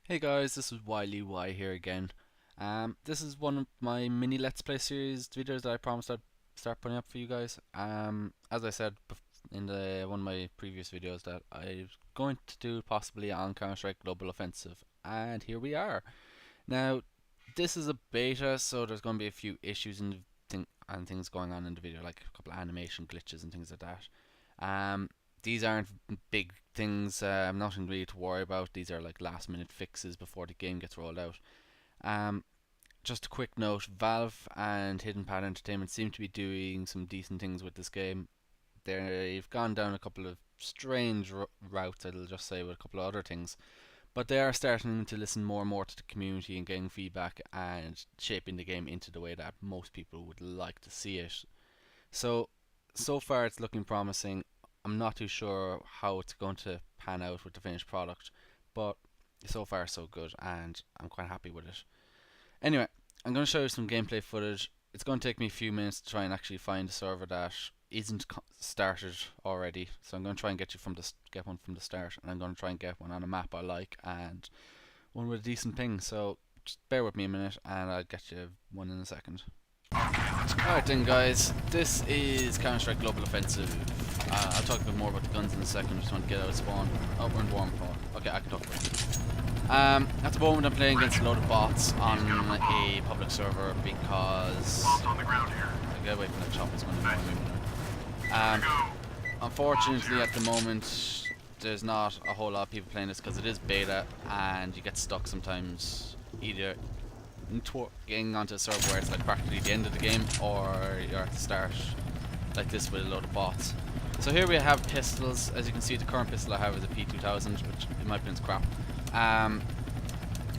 Hey guys, this is Wiley Y here again. This is one of my mini Let's Play series videos that I promised I'd start putting up for you guys. As I said in the one of my previous videos that I'm going to do possibly on Counter-Strike Global Offensive, and here we are. Now, this is a beta, so there's going to be a few issues in the things going on in the video, like a couple of animation glitches and things like that. Um, these aren't big things, nothing really to worry about. These are like last minute fixes before the game gets rolled out. Um, just a quick note, Valve and Hidden Pad Entertainment seem to be doing some decent things with this game. They've gone down a couple of strange routes, I'll just say, with a couple of other things. But they are starting to listen more and more to the community and getting feedback and shaping the game into the way that most people would like to see it. So far it's looking promising. I'm not too sure how it's going to pan out with the finished product, but so far so good, and I'm quite happy with it. Anyway, I'm going to show you some gameplay footage. It's going to take me a few minutes to try and actually find a server that isn't started already. So I'm going to try and get one from the start, and I'm going to try and get one on a map I like and one with a decent ping. So just bear with me a minute, and I'll get you one in a second. Alright then guys, this is Counter-Strike Global Offensive. I'll talk a bit more about the guns in a second, just want to get out of spawn. Oh, we're in warm fall. Okay, I can talk about it. At the moment I'm playing against a load of bots on a public server because... On the ground here. I get away from that chop, it's going to annoy me. Unfortunately at the moment there's not a whole lot of people playing this because it is beta and you get stuck sometimes either getting onto a server where it's like practically the end of the game, or you're at the start like this with a load of bots. So here we have pistols. As you can see, the current pistol I have is a P2000, which in my opinion is crap.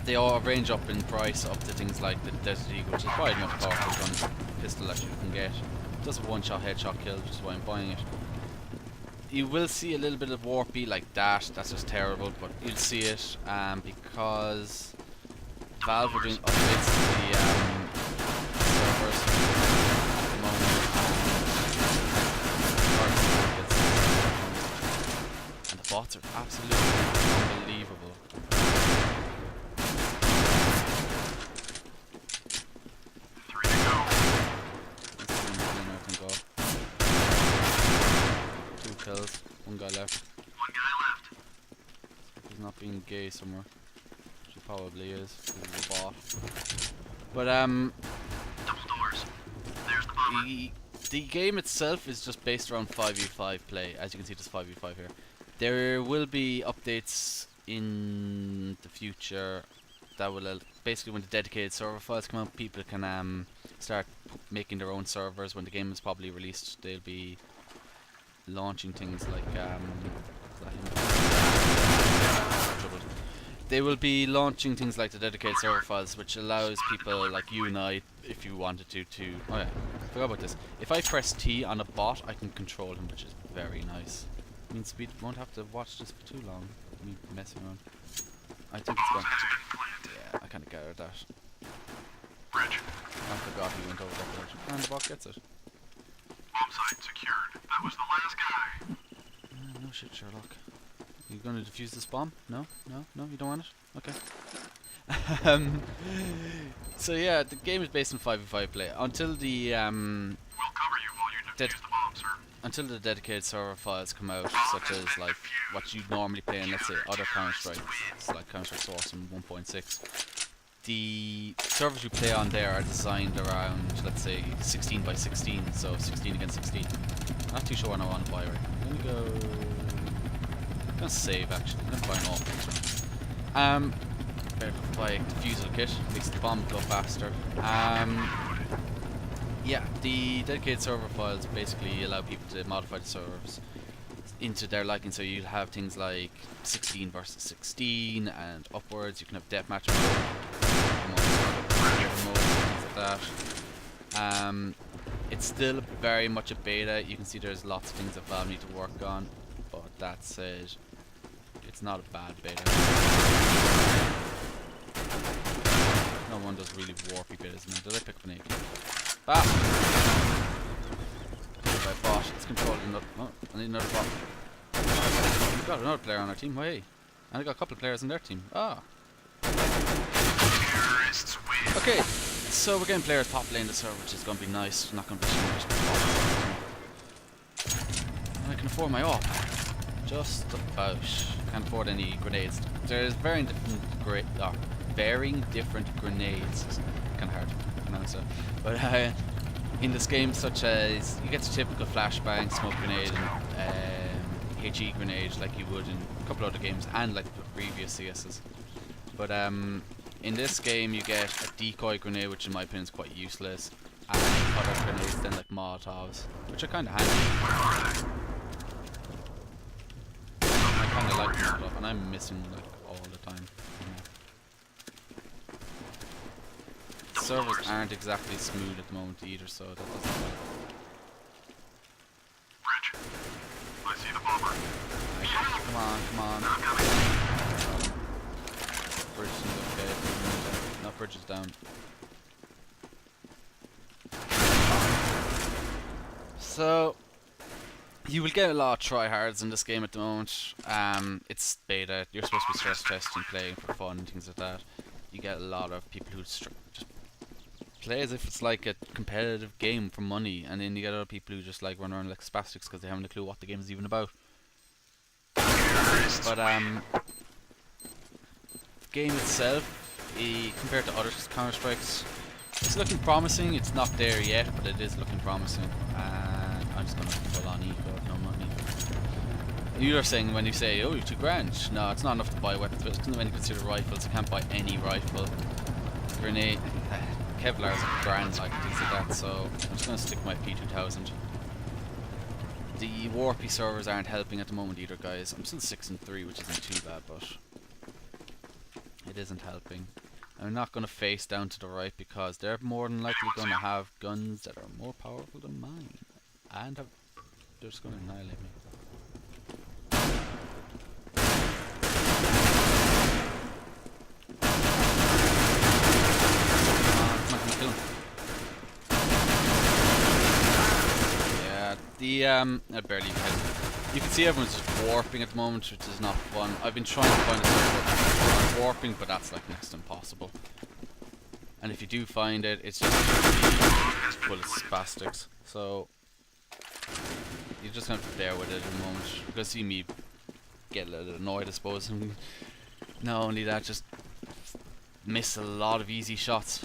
They all range up in price up to things like the Desert Eagle, which is probably the most powerful gun pistol that you can get. It does a one-shot headshot kill, which is why I'm buying it. You will see a little bit of warpy like that. That's just terrible, but you'll see it because Valve are doing updates to the servers at the moment, and the bots are absolutely unbelievable. Three to go. Let's see him everything go. 2 kills, 1 guy left. One guy left. He's not being gay somewhere. He probably is, because he's a bot. But Double doors. There's the bomber. the game itself is just based around 5v5 play. As you can see, there's 5v5 here. There will be updates in the future that will basically, when the dedicated server files come out, people can start making their own servers. When the game is probably released, they'll be launching things like they will be launching things like the dedicated server files, which allows people like you and I, if you wanted to oh yeah, I forgot about this. If I press T on a bot, I can control him, which is very nice. It means we won't have to watch this for too long, me messing around. I think it's gone. Yeah, I kind of gathered that. Bridge. I forgot he went over that bridge. And the bot gets it. Bomb site secured. That was the last guy. No shit, Sherlock. You gonna defuse this bomb? No? No? No? You don't want it? Okay. So yeah, the game is based on 5v5 play. Until the We'll cover you while you defuse the bomb, sir. until the dedicated server files come out, such as like what you normally play in, let's say, other Counter-Strikes, like Counter-Strike Source and 1.6. The servers you play on there are designed around, let's say, 16 by 16, so 16 against 16. Not too sure what I want to buy right now. I'm gonna save actually. I'm gonna buy an all better buy a defusal kit, makes the bomb go faster. Yeah, the dedicated server files basically allow people to modify the servers into their liking, so you'll have things like 16 versus 16 and upwards. You can have deathmatch mode, things like that. It's still very much a beta. You can see there's lots of things that Valve need to work on, but that said, it's not a bad beta. No one does really warpy betas now. Did I pick up an AK? Ah! By a bot. It's controlled another. Oh, I need another bot. We've got another player on our team. Hey! And I got a couple of players on their team. Ah! Terrorists win. Okay, so we're getting players populating the server, which is going to be nice. Not going to be too much. And I can afford my op. Just about. Can't afford any grenades. There's varying different grenades. It's kind of hard to pronounce it. But in this game, such as you get the typical flashbang, smoke grenade, and HE grenade, like you would in a couple other games, and like the previous CSs. But in this game, you get a decoy grenade, which in my opinion is quite useless, and other grenades then like Molotovs, which are kind of handy. I kind of like Molotov, and I'm missing like all the time. The servers aren't exactly smooth at the moment either, so that doesn't help. Bridge. I see the bomber. Come on, come on. I'm coming. Bridge is okay. No, bridge is down. So you will get a lot of tryhards in this game at the moment. It's beta. You're supposed to be stress testing, playing for fun, and things like that. You get a lot of people who just play as if it's like a competitive game for money, and then you get other people who just like run around like spastics because they haven't a clue what the game is even about. But the game itself, compared to other Counter-Strikes, it's looking promising. It's not there yet, but it is looking promising. And I'm just gonna full on eco, no money. You're saying when you say, oh, you're $2,000. No, it's not enough to buy weapons, but when you consider rifles, you can't buy any rifle. Grenade, Kevlar's $1,000, like things like that. So I'm just gonna stick my P2000. The Warpy servers aren't helping at the moment either, guys. I'm still 6-3, which isn't too bad, but it isn't helping. I'm not going to face down to the right because they're more than likely going to have guns that are more powerful than mine. And they're just going to annihilate me. Come on, kill him. Yeah, I barely even hit him. You can see everyone's just warping at the moment, which is not fun. I've been trying to find a server warping, but that's like next to impossible. And if you do find it, it's just full of spastics. So you just have to bear with it at the moment. You're gonna see me get a little annoyed, I suppose. And not only that, just miss a lot of easy shots,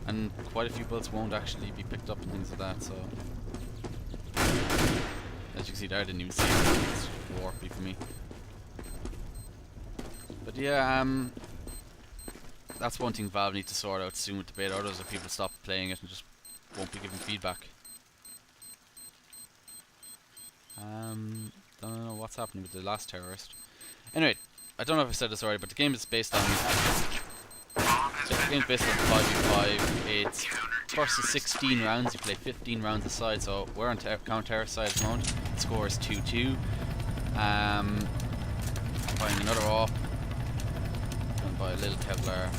and quite a few bullets won't actually be picked up and things like that. So as you can see there, I didn't even see it. It's warpy for me. But yeah, that's one thing Valve need to sort out soon with the beta. Others are people stop playing it and just won't be giving feedback. Don't know what's happening with the last terrorist. Anyway, I don't know if I said this already, but the game is based on 5v5. It's versus 16 rounds. You play 15 rounds aside, so we're on counter-terrorist side at the moment. The score is 2-2. Buying another op. Gonna buy a little Kevlar.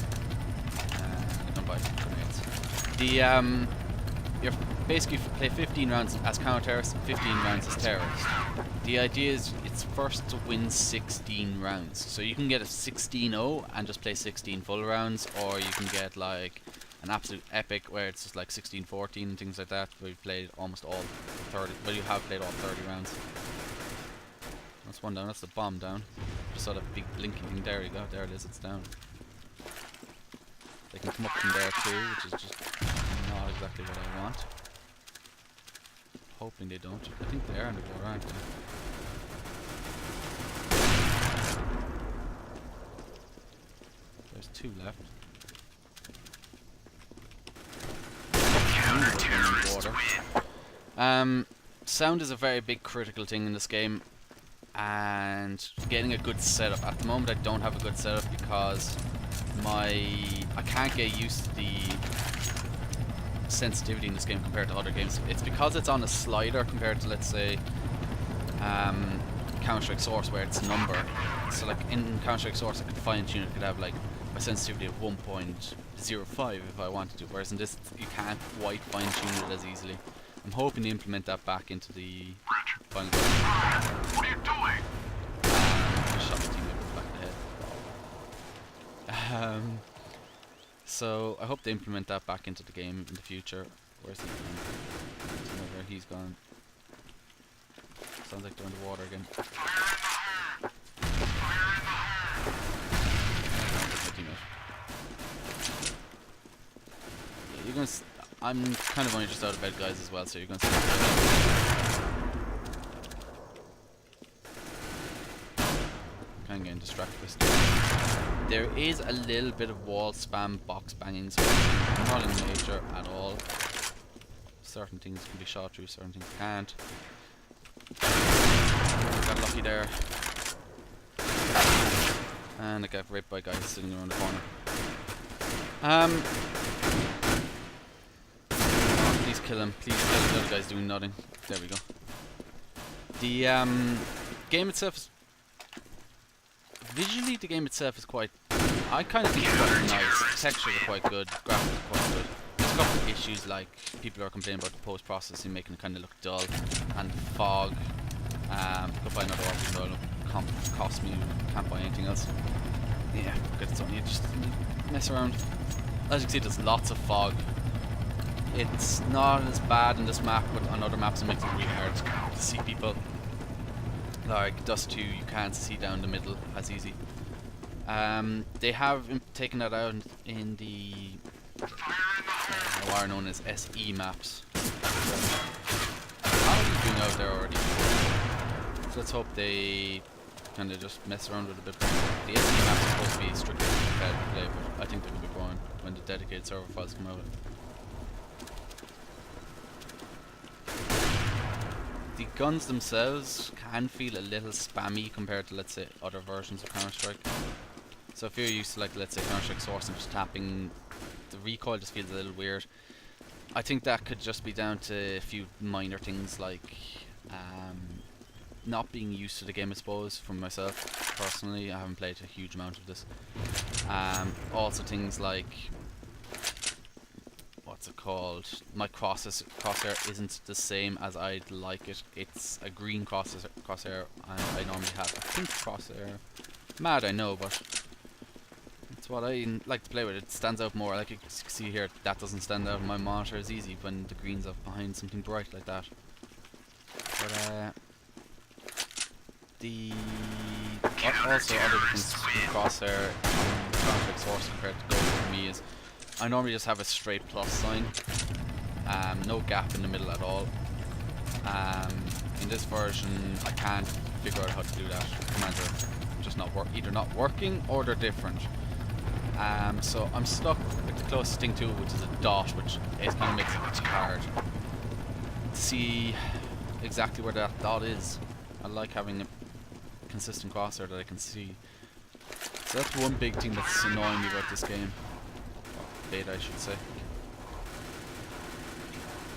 Gonna buy some grenades. You're basically play 15 rounds as counter-terrorist, 15 rounds as terrorist. The idea is it's first to win 16 rounds. So you can get a 16-0 and just play 16 full rounds, or you can get like an absolute epic where it's just like 16-14 and things like that, where you played almost all 30. Well, you have played all 30 rounds. That's one down. That's the bomb down. Just saw that big blinking thing. There you go. There it is. It's down. They can come up from there too, which is just not exactly what I want. Hoping they don't. I think they are in the water, aren't they? There's two left. Sound is a very big critical thing in this game, and getting a good setup. At the moment I don't have a good setup because I can't get used to the sensitivity in this game compared to other games. It's because it's on a slider compared to, let's say, Counter-Strike Source, where it's number. So like in Counter-Strike Source I could fine tune it, I could have like a sensitivity of 1.05 if I wanted to, whereas in this you can't quite fine tune it as easily. I'm hoping to implement that back into the final version. What are you doing? Shot my teammate back in the head. Um, so I hope they implement that back into the game in the future. Where's he gone? I don't know where he's gone. Sounds like they're underwater again. Yeah, you're gonna. I'm kind of only just out of bed, guys, as well. So you're gonna see. Kind of getting distracted by stuff. There is a little bit of wall spam, box banging, so not in nature at all. Certain things can be shot through, certain things can't. Got lucky there. And I got raped by guys sitting around the corner. Oh, please kill him. Please kill him. The other guy's doing nothing. There we go. The game itself is... Visually, the game itself is quite... I kind of think it's quite nice. The textures are quite good. Graphics are quite good. There's a couple of issues, like people are complaining about the post-processing making it kind of look dull. And fog. Go buy another option, though. It'll cost me. Can't buy anything else. Yeah, because it's only just mess around. As you can see, there's lots of fog. It's not as bad in this map, but on other maps it makes it really hard to see people. Like Dust 2, you can't see down the middle as easy. They have taken that out in the what are known as SE maps. How are you doing out there already? So let's hope they kind of just mess around with it a bit. The SE map is supposed to be strictly competitive play, but I think they're going to be growing when the dedicated server files come out. The guns themselves can feel a little spammy compared to, let's say, other versions of Counter-Strike. So if you're used to, like, let's say, Counter-Strike Source and just tapping, the recoil just feels a little weird. I think that could just be down to a few minor things like not being used to the game, I suppose, from myself personally. I haven't played a huge amount of this. Also things like, what's it called? My crosshair isn't the same as I'd like it. It's a green crosshair, and I normally have a pink crosshair. Mad, I know, but it's what I like to play with. It stands out more. Like you can see here, that doesn't stand out on my monitor as easy when the green's up behind something bright like that. But also other difference with crosshair on Counter-Strike Source compared to Gold for me is I normally just have a straight plus sign, no gap in the middle at all. In this version, I can't figure out how to do that. Commands are just either not working or they're different. So I'm stuck with the closest thing to it, which is a dot, which it kind of makes it pretty hard to see exactly where that dot is. I like having a consistent crosshair that I can see. So that's one big thing that's annoying me about this game. Beta, I should say.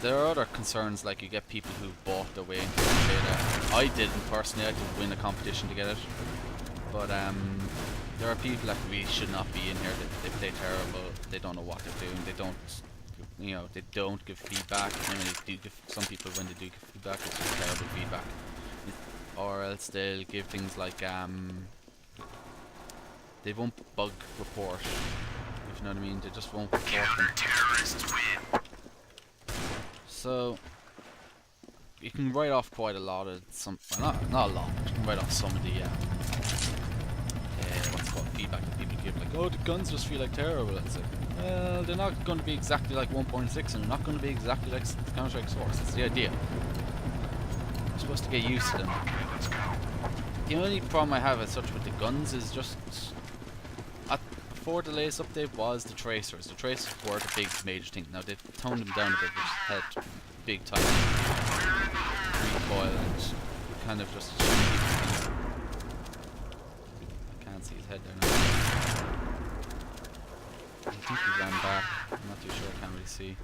There are other concerns, like you get people who bought their way into the beta. I didn't personally. I didn't win a competition to get it, but there are people that really should not be in here. They play terrible. They don't know what they're doing. They don't, they don't give feedback. I mean, they do give, some people, when they do give feedback, it's just terrible feedback. Or else they'll give things like they won't bug report. If you know what I mean, they just won't report them. So you can write off quite a lot of well, not a lot, but you can write off some of the what's it called, feedback that people give, like, oh, the guns just feel like terrible. It's like, well, they're not going to be exactly like 1.6, and they're not going to be exactly like Counter-Strike Source. That's the idea. You're supposed to get used to them. The only problem I have as such with the guns is just before the latest update was the tracers. The tracers were the big major thing. Now they've toned them down a bit, which helped big time. Recoil and kind of just I can't see his head there now. I think he ran back. I'm not too sure, I can't really see.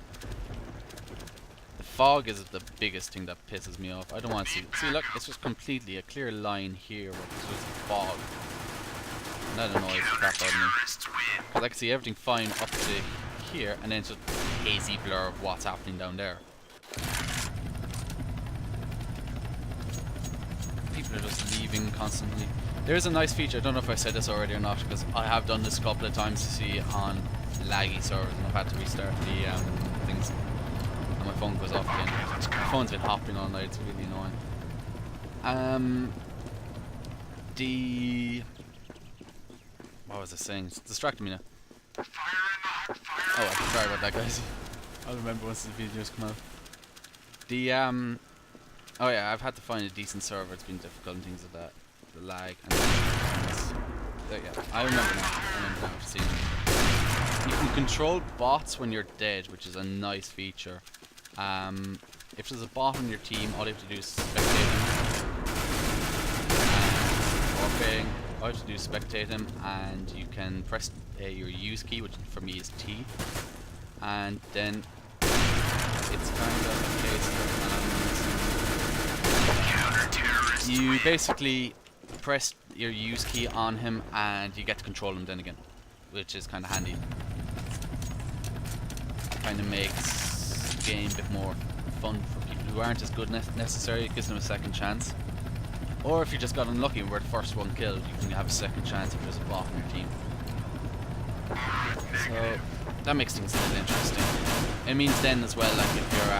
The fog is the biggest thing that pisses me off. I don't want to see. See, look, it's just completely a clear line here where it's just fog. And that annoys the crap out of me. Because I can see everything fine up to here, and then it's just a hazy blur of what's happening down there. People are just leaving constantly. There's a nice feature, I don't know if I said this already or not, because I have done this a couple of times to see on laggy servers and I've had to restart the things and my phone goes off again. My phone's been hopping all night, it's really annoying. What was I saying? It's distracting me now. Oh, I'm sorry about that, guys. I'll remember once the videos come out. Oh yeah, I've had to find a decent server, it's been difficult and things like that. The lag and yeah, I remember now. I've seen it. You can control bots when you're dead, which is a nice feature. If there's a bot on your team, all you have to do is spectate him. All you have to do is spectate him, and you can press your use key, which for me is T, and then it's kind of a case of you basically press your use key on him and you get to control him then again, which is kind of handy. Kind of makes the game a bit more fun for people who aren't as good necessarily. It gives them a second chance. Or if you just got unlucky and were the first one killed, you can have a second chance if there's a bot on your team. So that makes things a little interesting. It means then as well, like if you're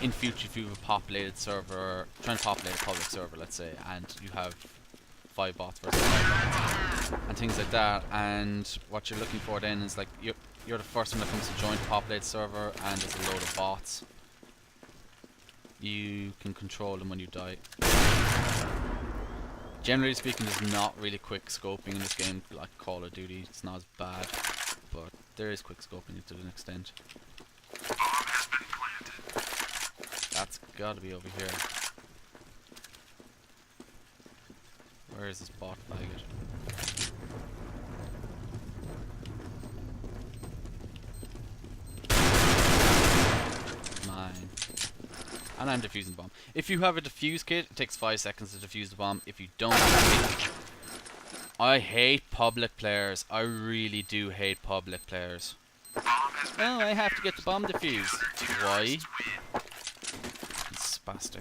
in future, if you have a populated server, trying to populate a public server, let's say, and you have 5 bots versus 5 bots and things like that, and what you're looking for then is like you're the first one that comes to join the populated server and there's a load of bots. You can control them when you die. Generally speaking, there's not really quick scoping in this game like Call of Duty. It's not as bad, but there is quick scoping to an extent. That's gotta be over here. Where is this bot faggot? Mine. And I'm defusing the bomb. If you have a defuse kit, it takes 5 seconds to defuse the bomb. If you don't have it, I hate public players. I really do hate public players. Oh, I have to get the bomb defused. Why? It's spastic.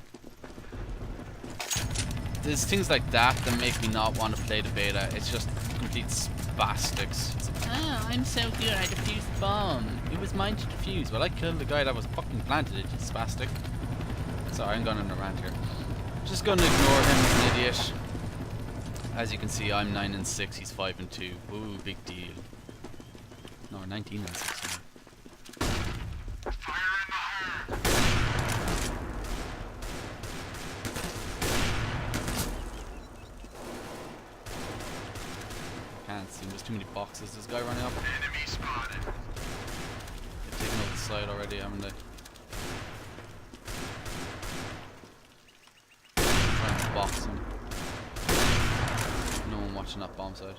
There's things like that that make me not want to play the beta. It's just complete spastics. It's, oh, I'm so good, I defused the bomb. It was mine to defuse. Well, I killed the guy that was fucking planted it, you spastic. Sorry, I'm going on a rant here. Just gonna ignore him, he's an idiot. As you can see, I'm 9 and 6, he's 5 and 2. Ooh, big deal. No, 19 and 6 now. Can't see, there's too many boxes. This guy running up. Enemy spotted. They've taken out the side already, haven't they? Trying to box him. No one watching that bomb side.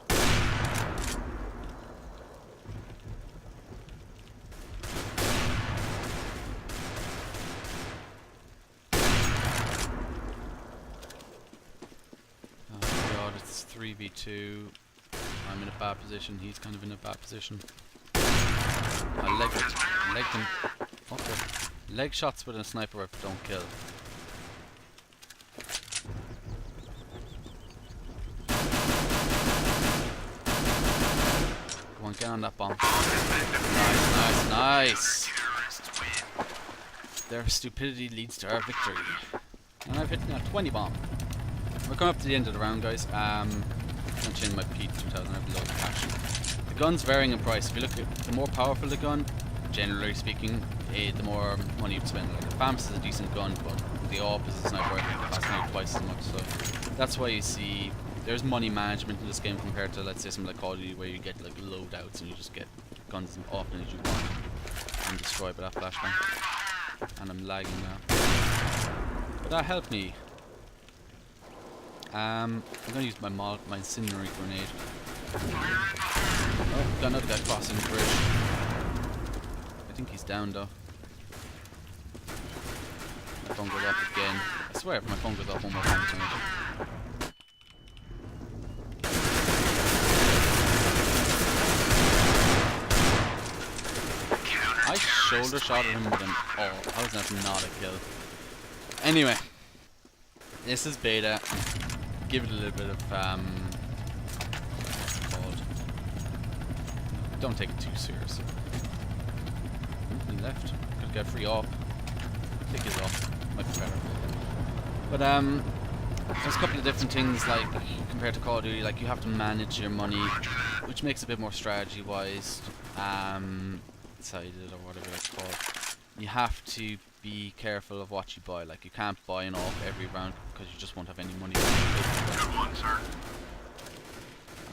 Oh god, it's 3v2. I'm in a bad position, he's kind of in a bad position. I legged him. Okay. Leg shots with a sniper rifle don't kill. Come on, get on that bomb. Nice, nice, nice. Their stupidity leads to our victory. And I've hit a 20 bomb. We're coming up to the end of the round, guys. I'm changing my P2000, I have loads of cash. The gun's varying in price. If you look at the more powerful the gun, generally speaking, the more money you spend. Like the FAMAS is a decent gun, but the AWP is a sniper rifle that costs nearly twice as much. So that's why you see there's money management in this game compared to, let's say, something like Call of Duty where you get like loadouts and you just get guns as often as you want and destroy by that flashbang. And I'm lagging now. But that helped me. I'm gonna use my incendiary grenade. Oh, got another guy crossing the bridge. I think he's down though. My phone goes off again. I swear if my phone goes off one more time, it's gonna I shoulder shot at him with an all. How is that not a kill? Anyway, this is beta. give it a little bit of what's it called? Don't take it too serious. He left. Could get free off. Take his off. Might be better. But there's a couple of different things like compared to Call of Duty. Like you have to manage your money, which makes it a bit more strategy wise. Sided or whatever it's called. You have to be careful of what you buy. Like you can't buy an off every round because you just won't have any money. Good one, sir.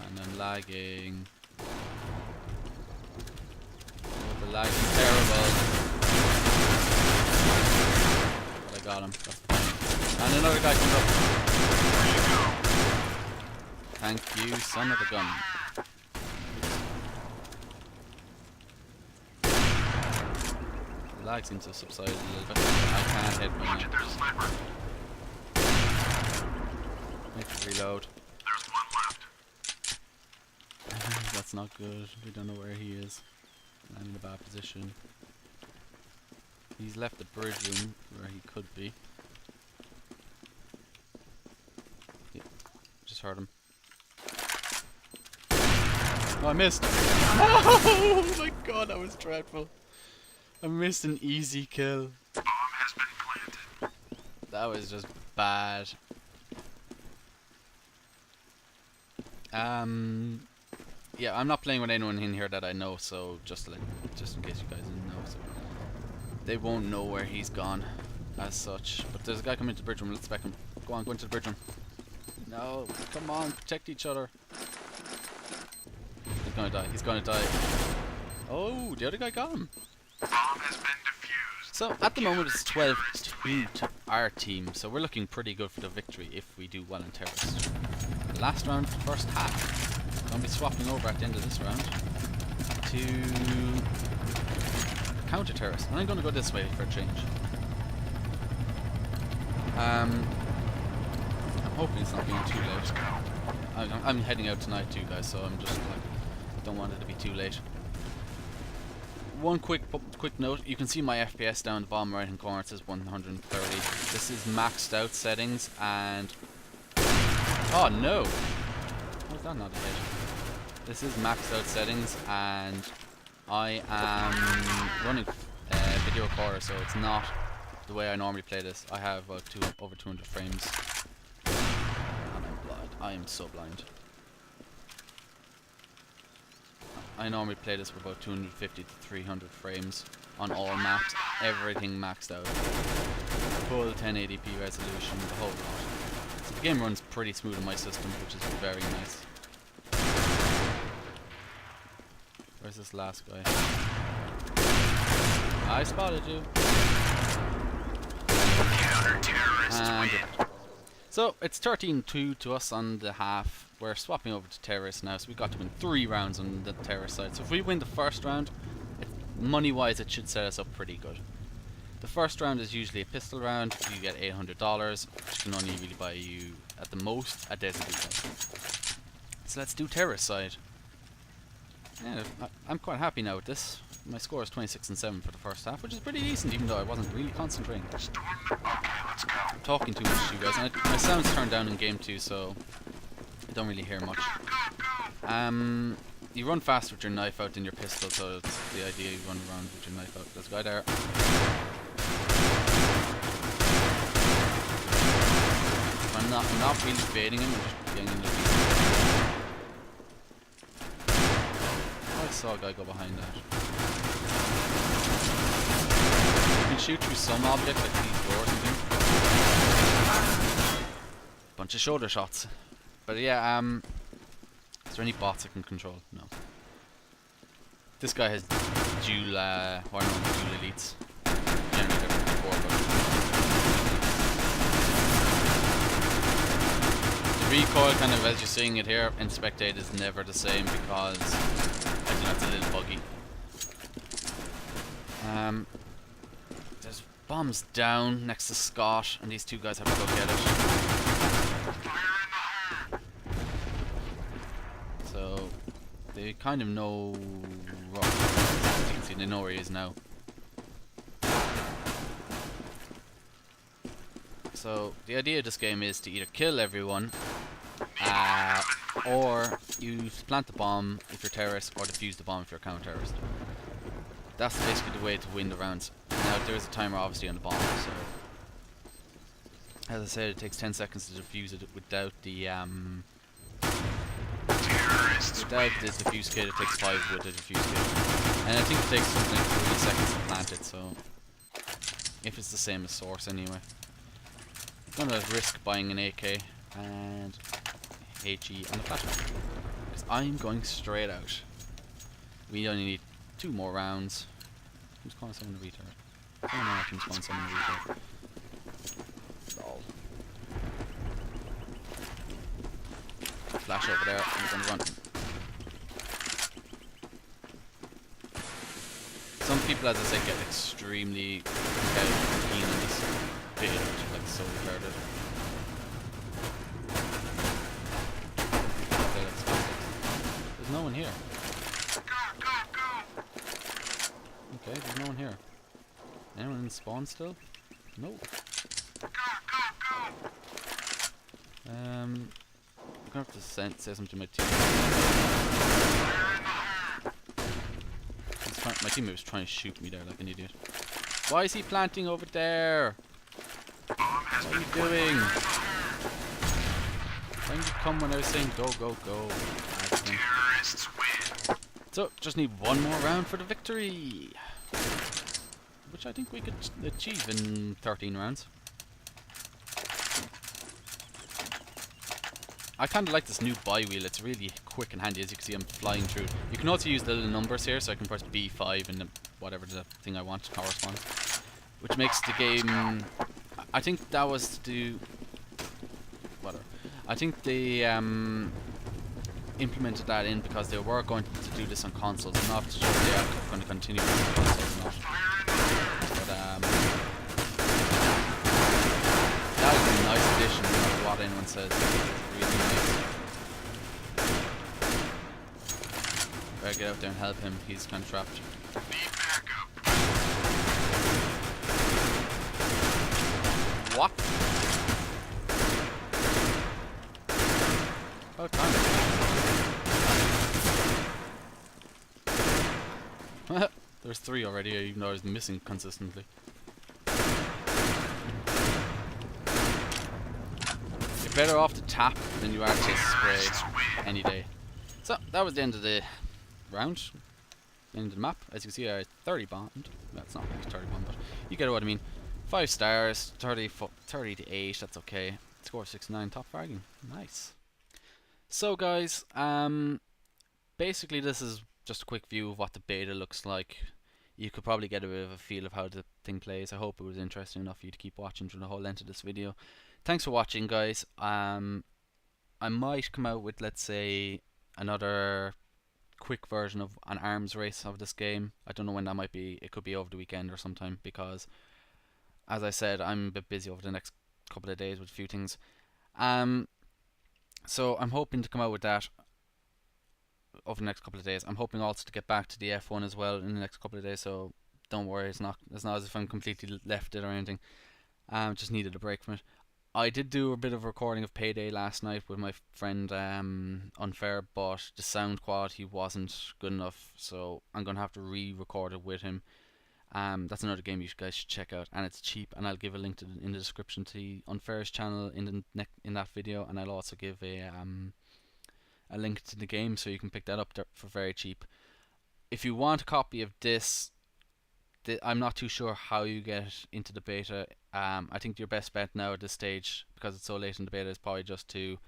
And I'm lagging. Oh, the lag is terrible. But I got him. That's fine. And another guy comes up. Thank you, son of a gun. The lag seems to have subsided a little bit. I can't hit my Watch it, there's a sniper. Need to reload. There's one left. That's not good. We don't know where he is. I'm in a bad position. He's left the bridge room where he could be. Yeah, just heard him. Oh, I missed! Oh my god, that was dreadful. I missed an easy kill. Bomb has been planted. That was just bad. Yeah, I'm not playing with anyone in here that I know, so just in case you guys didn't know, so they won't know where he's gone as such. But there's a guy coming into the bridge room. Let's spec him. Go on, go into the bridge room. No, come on, protect each other. He's gonna die. He's gonna die. Oh, the other guy got him. Bomb has been defused. So at the moment it's 12-2 to our team, so we're looking pretty good for the victory if we do well in terrorist. Last round, first half. I'll be swapping over at the end of this round to counter terrorist, and I'm going to go this way for a change. I'm hoping it's not being too late. I'm heading out tonight too, guys, so I'm just like don't want it to be too late. One quick note: you can see my FPS down the bottom right hand corner. It says 130. This is maxed out settings, and oh no! How's that not a hit? This is maxed out settings, and I am running video recorder, so it's not the way I normally play this. I have over 200 frames, and I'm blind. I am so blind. I normally play this with about 250 to 300 frames on all maps, everything maxed out. Full 1080p resolution, the whole lot. So the game runs pretty smooth on my system, which is very nice. Where's this last guy? I spotted you. And so it's 13-2 to us on the half. We're swapping over to terrorists now, so we got to win 3 rounds on the terrorist side. So if we win the first round, money-wise, it should set us up pretty good. The first round is usually a pistol round. You get $800, which can only really buy you, at the most, a Desert Eagle. So let's do terrorist side. Yeah, I'm quite happy now with this. My score is 26-7 for the first half, which is pretty decent, even though I wasn't really concentrating. Okay, let's go. I'm talking too much to you guys, and my sound's turned down in game 2, so I don't really hear much. You run faster with your knife out than your pistol, so it's the idea you run around with your knife out. There's a guy there. I'm not really baiting him, I'm just getting in the lead. I saw a guy go behind that. You can shoot through some objects like these doors and things. Bunch of shoulder shots. But yeah, is there any bots I can control? No. This guy has dual, dual elites. Generally they're before, but the recoil, kind of as you're seeing it here, in Spectate is never the same because I think that's a little buggy. There's bombs down next to Scott, and these two guys have to go get it. So they kind of know. As you can see, they know where he is now. So the idea of this game is to either kill everyone Or you plant the bomb if you're terrorist, or defuse the bomb if you're counter-terrorist. That's basically the way to win the rounds. Now there is a timer obviously on the bomb, so as I said, it takes 10 seconds to defuse it without the defuse kit. It takes 5 with the defuse kit, and I think it takes something like 3 seconds to plant it. So if it's the same as source anyway, I'm gonna risk buying an AK and HE and a flashbang because I'm going straight out. We only need 2 more rounds. Who's calling someone a retard? Someone else calling someone a retard. Lol. Flash over there. I'm gonna run. Some people, as I said, get extremely keen on this video, which is like so retarded. Okay, let's go. There's no one here. Okay, there's no one here. Anyone in spawn still? No. I'm gonna have to say something to my team. My teammate was trying to shoot me there like an idiot. Why is he planting over there? What are you doing? Why didn't you come when I was saying go, go, go? So, just need one more round for the victory, which I think we could achieve in 13 rounds. I kind of like this new buy wheel. It's really quick and handy. As you can see, I'm flying through. You can also use the little numbers here, so I can press B5 and whatever the thing I want corresponds, which makes the game. I think that was to do. Whatever. I think they implemented that in because they were going to do this on consoles. I'm not sure if they are going to continue with consoles or not. But that is a nice addition, no matter what anyone says. It's really nice. Better get out there and help him. He's kind of trapped. What? Oh, time. There's 3 already, even though I was missing consistently. You're better off to tap than you are to spray any day. So, that was the end of the round. The end of the map. As you can see, I 30 bombed. Well, it's not really 30 bombed, but you get what I mean. 5 stars, 30 to 8, that's okay. Score 69, top fragging. Nice. So guys, basically this is just a quick view of what the beta looks like. You could probably get a bit of a feel of how the thing plays. I hope it was interesting enough for you to keep watching through the whole length of this video. Thanks for watching, guys. I might come out with, let's say, another quick version of an arms race of this game. I don't know when that might be. It could be over the weekend or sometime, because as I said, I'm a bit busy over the next couple of days with a few things. So I'm hoping to come out with that over the next couple of days. I'm hoping also to get back to the F1 as well in the next couple of days, so don't worry, it's not as if I'm completely left it or anything. Just needed a break from it. I did do a bit of recording of Payday last night with my friend Unfair, but the sound quality wasn't good enough, so I'm gonna have to re-record it with him. That's another game you guys should check out, and it's cheap, and I'll give a link to in the description to the Unfair's channel in that video, and I'll also give a link to the game so you can pick that up there for very cheap. If you want a copy of this, I'm not too sure how you get into the beta. I think your best bet now at this stage, because it's so late in the beta, is probably just to,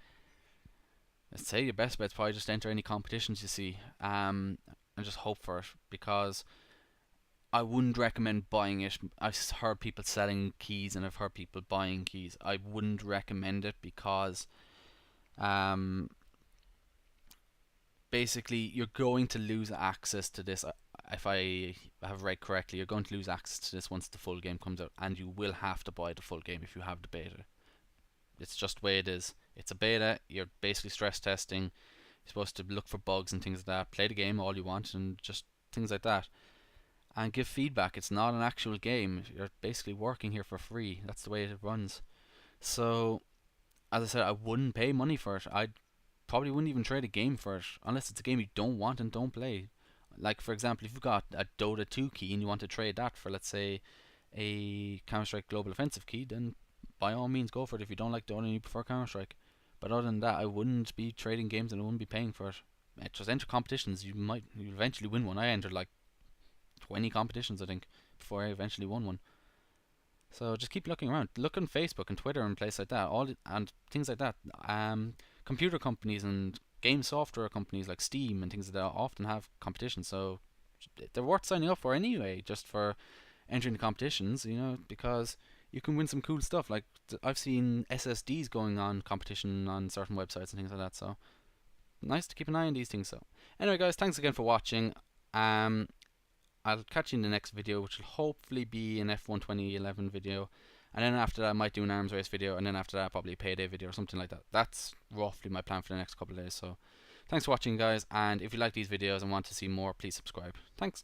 let's say your best bet is probably just enter any competitions you see, and just hope for it, because I wouldn't recommend buying it. I've heard people selling keys and I've heard people buying keys. I wouldn't recommend it because basically you're going to lose access to this. If I have read correctly, you're going to lose access to this once the full game comes out, and you will have to buy the full game if you have the beta. It's just the way it is. It's a beta. You're basically stress testing. You're supposed to look for bugs and things like that. Play the game all you want and just things like that. And give feedback. It's not an actual game. You're basically working here for free. That's the way it runs. So, as I said, I wouldn't pay money for it. probably wouldn't even trade a game for it unless it's a game you don't want and don't play. Like for example, if you've got a Dota 2 key and you want to trade that for, let's say, a Counter Strike Global Offensive key, then by all means go for it if you don't like Dota and you prefer Counter Strike. But other than that, I wouldn't be trading games and I wouldn't be paying for it. Just enter competitions. You eventually win one. I entered like 20 competitions, I think, before I eventually won one. So just keep looking around. Look on Facebook and Twitter and places like that, and things like that. Computer companies and game software companies like Steam and things like that often have competitions. So they're worth signing up for anyway, just for entering the competitions. Because you can win some cool stuff. Like I've seen SSDs going on competition on certain websites and things like that. So nice to keep an eye on these things. So anyway, guys, thanks again for watching. Um, I'll catch you in the next video, which will hopefully be an F1 2011 video. And then after that, I might do an arms race video. And then after that, probably a payday video or something like that. That's roughly my plan for the next couple of days. So thanks for watching, guys. And if you like these videos and want to see more, please subscribe. Thanks.